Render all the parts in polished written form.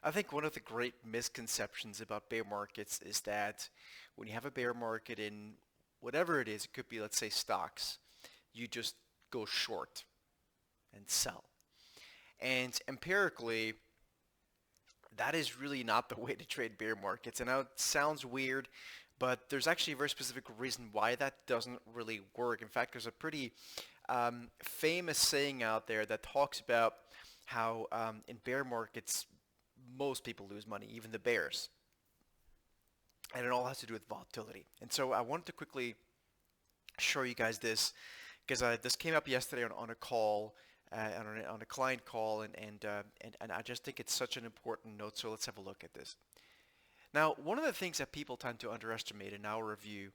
I think one of the great misconceptions about bear markets is that when you have a bear market in whatever it is, it could be, let's say, stocks, you just go short and sell. And empirically, that is really not the way to trade bear markets. And now it sounds weird, but there's actually a very specific reason why that doesn't really work. In fact, there's a pretty famous saying out there that talks about how in bear markets, most people lose money, even the bears. And it all has to do with volatility. And so I wanted to quickly show you guys this because this came up yesterday on a call, on a client call, and I just think it's such an important note. So let's have a look at this. Now, one of the things that people tend to underestimate in our review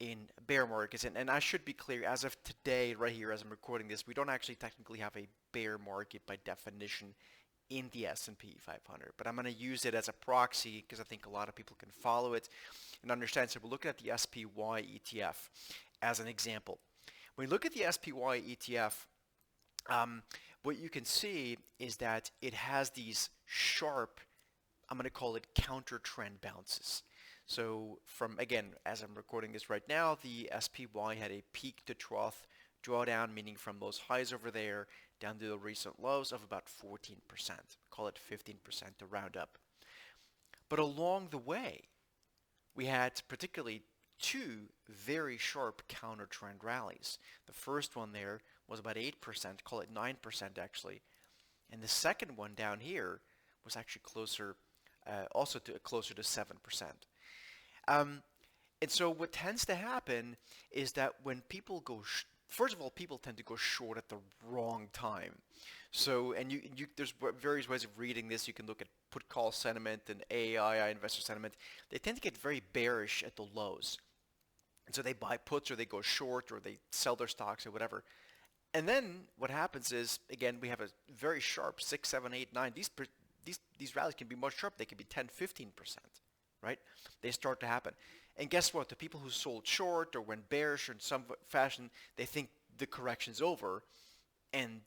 in bear markets, and I should be clear, as of today, right here, as I'm recording this, we don't actually technically have a bear market by definition in the S&P 500, but I'm going to use it as a proxy because I think a lot of people can follow it and understand. So we're looking at the SPY ETF as an example. When you look at the SPY ETF, what you can see is that it has these sharp, I'm going to call it counter trend bounces. So from, again, as I'm recording this right now, the SPY had a peak to trough drawdown, meaning from those highs over there down to the recent lows of about 14%. Call it 15% to round up. But along the way, we had particularly two very sharp counter trend rallies. The first one there was about 8%, call it 9% actually. And the second one down here was actually closer, closer to 7%. And so what tends to happen is that when people go, first of all, people tend to go short at the wrong time. So, and there's various ways of reading this. You can look at put call sentiment and AII investor sentiment. They tend to get very bearish at the lows. And so they buy puts or they go short or they sell their stocks or whatever. And then what happens is, again, we have a very sharp 6, 7, 8, 9. These rallies can be much sharp. They can be 10, 15%, right? They start to happen. And guess what? The people who sold short or went bearish or in some fashion, they think the correction's over and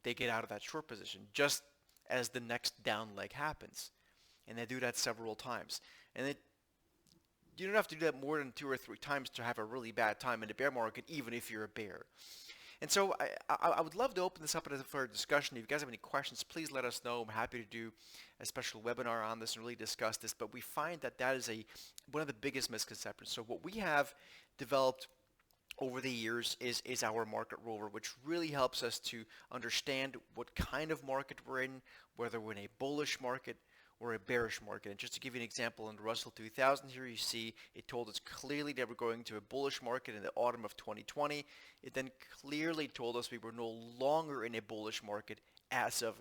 they get out of that short position just as the next down leg happens. And they do that several times. And you don't have to do that more than 2 or 3 times to have a really bad time in the bear market, even if you're a bear. And so I would love to open this up for a discussion. If you guys have any questions, please let us know. I'm happy to do a special webinar on this and really discuss this. But we find that that is one of the biggest misconceptions. So what we have developed over the years is our market rover, which really helps us to understand what kind of market we're in, whether we're in a bullish market or a bearish market. And just to give you an example, in the Russell 2000 here, you see it told us clearly that we're going to a bullish market in the autumn of 2020. It then clearly told us we were no longer in a bullish market as of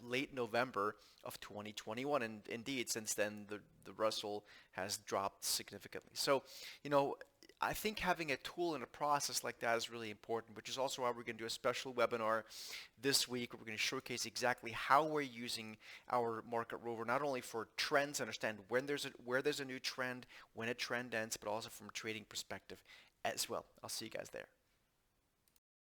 late November of 2021. And indeed, since then, the Russell has dropped significantly. So, I think having a tool and a process like that is really important, which is also why we're going to do a special webinar this week where we're going to showcase exactly how we're using our market rover, not only for trends, understand where there's a new trend, when a trend ends, but also from a trading perspective as well. I'll see you guys there.